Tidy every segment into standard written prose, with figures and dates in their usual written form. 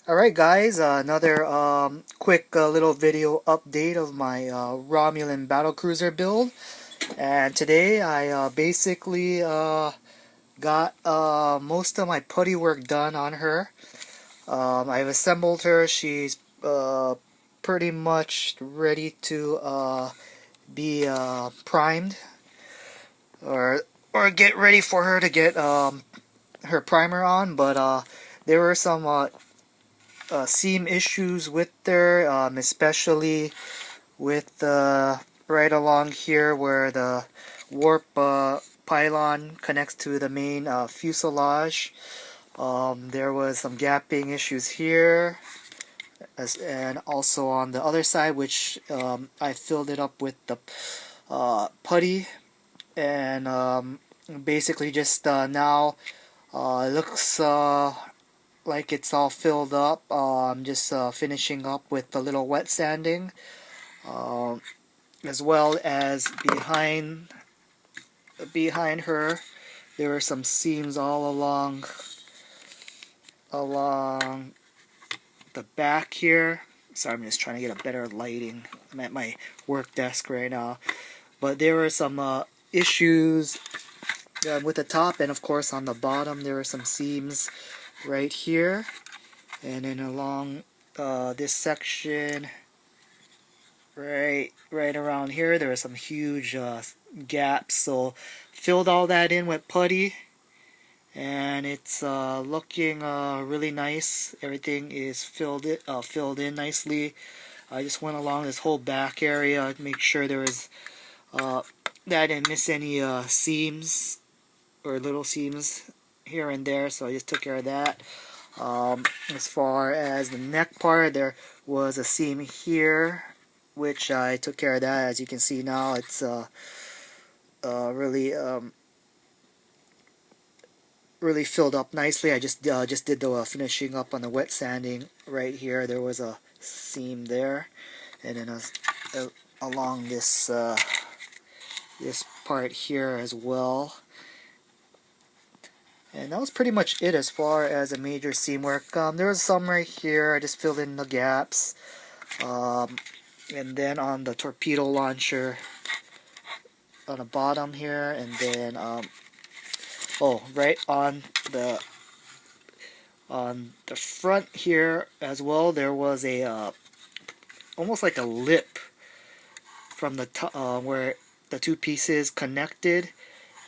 Alright guys, another quick little video update of my Romulan battlecruiser build. And today I basically got most of my putty work done on her. I've assembled her. She's pretty much ready to be primed, or get ready for her to get her primer on. But there were some seam issues with there, especially with right along here where the warp pylon connects to the main fuselage. There was some gapping issues here, and also on the other side, which I filled it up with the putty, and basically just now it looks like it's all filled up. I'm just finishing up with a little wet sanding, as well as behind her there were some seams all along the back here. Sorry, I'm just trying to get a better lighting. I'm at my work desk right now, but there were some issues with the top, and of course on the bottom there were some seams right here, and then along this section right around here there are some huge gaps. So filled all that in with putty, and it's looking really nice. Everything is filled in nicely. I just went along this whole back area to make sure there was that I didn't miss any seams or little seams here and there, so I just took care of that. As far as the neck part, there was a seam here, which I took care of that. As you can see now, it's really filled up nicely. I just did the finishing up on the wet sanding right here. There was a seam there, and then along this this part here as well. And that was pretty much it as far as a major seam work. There was some right here. I just filled in the gaps. And then on the torpedo launcher on the bottom here, and then right on the front here as well, there was a almost like a lip from the where the two pieces connected,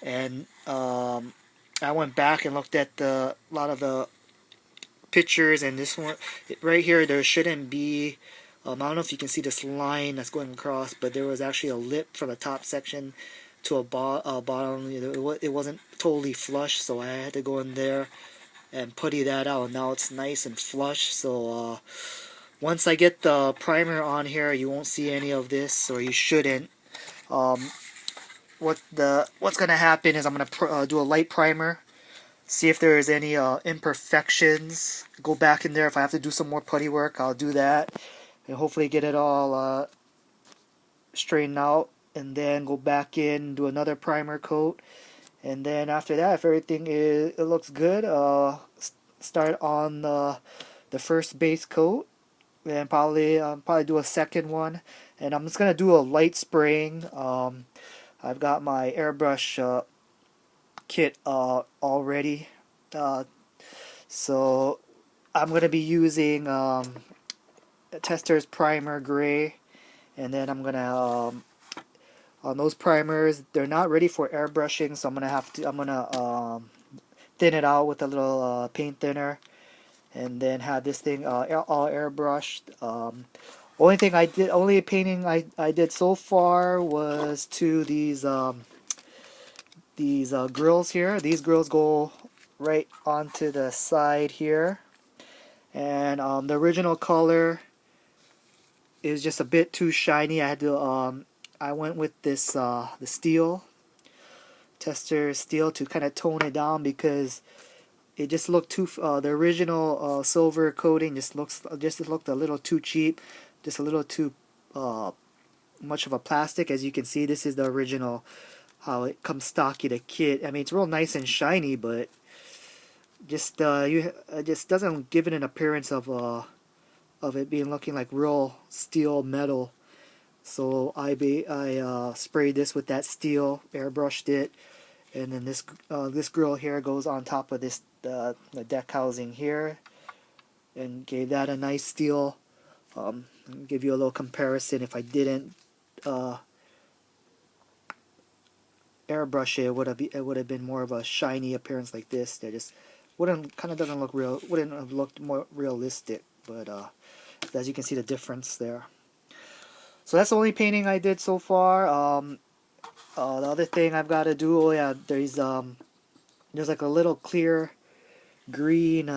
and I went back and looked at a lot of the pictures, and this one right here, there shouldn't be, I don't know if you can see this line that's going across, but there was actually a lip from the top section to a bottom. It wasn't totally flush, so I had to go in there and putty that out, and now it's nice and flush. So once I get the primer on here, you won't see any of this, or you shouldn't. What's gonna happen is I'm gonna do a light primer, see if there is any imperfections, go back in there. If I have to do some more putty work, I'll do that, and hopefully get it all straightened out, and then go back in, do another primer coat, and then after that, if everything it looks good, start on the first base coat, and probably do a second one, and I'm just gonna do a light spraying. I've got my airbrush kit already, so I'm going to be using Tester's Primer Gray, and then I'm going to, on those primers, they're not ready for airbrushing, so I'm going to thin it out with a little paint thinner, and then have this thing all airbrushed. Only painting I did so far was to these grills here. These grills go right onto the side here, and the original color is just a bit too shiny. I went with this the steel, Tester steel, to kind of tone it down, because it just looked too the original silver coating just looked a little too cheap, just a little too much of a plastic. As you can see, this is the original, how it comes stocky, the kit. I mean, it's real nice and shiny, but just just doesn't give it an appearance of it being looking like real steel metal. So I sprayed this with that steel, airbrushed it, and then this grill here goes on top of this the deck housing here, and gave that a nice steel. Give you a little comparison. If I didn't uh, airbrush it, it would have been more of a shiny appearance like this. That just wouldn't kind of doesn't look real. Wouldn't have looked more realistic. But as you can see the difference there. So that's the only painting I did so far. The other thing I've got to do, oh yeah, there's like a little clear green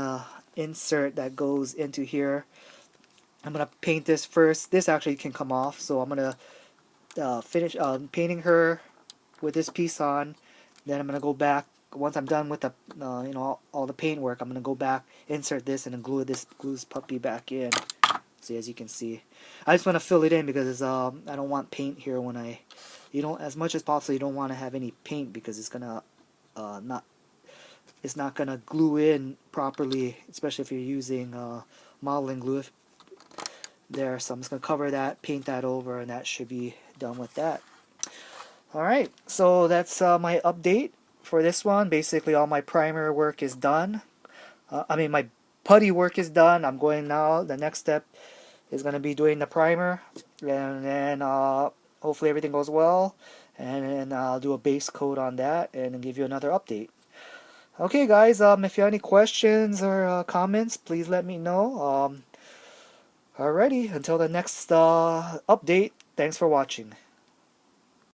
insert that goes into here. I'm gonna paint this first. This actually can come off, so I'm gonna finish painting her with this piece on. Then I'm gonna go back once I'm done with the all the paint work. I'm gonna go back, insert this, and then glue this puppy back in. See, as you can see, I just want to fill it in because I don't want paint here when you don't, as much as possible, you don't want to have any paint because it's gonna it's not gonna glue in properly, especially if you're using modeling glue there. So I'm just gonna cover that, paint that over, and that should be done with that. Alright, so that's my update for this one. Basically all my primer work is done. My putty work is done. I'm going now, the next step is going to be doing the primer, and then hopefully everything goes well, and then I'll do a base coat on that and then give you another update. Okay guys, if you have any questions or comments, please let me know. Alrighty, until the next update, thanks for watching.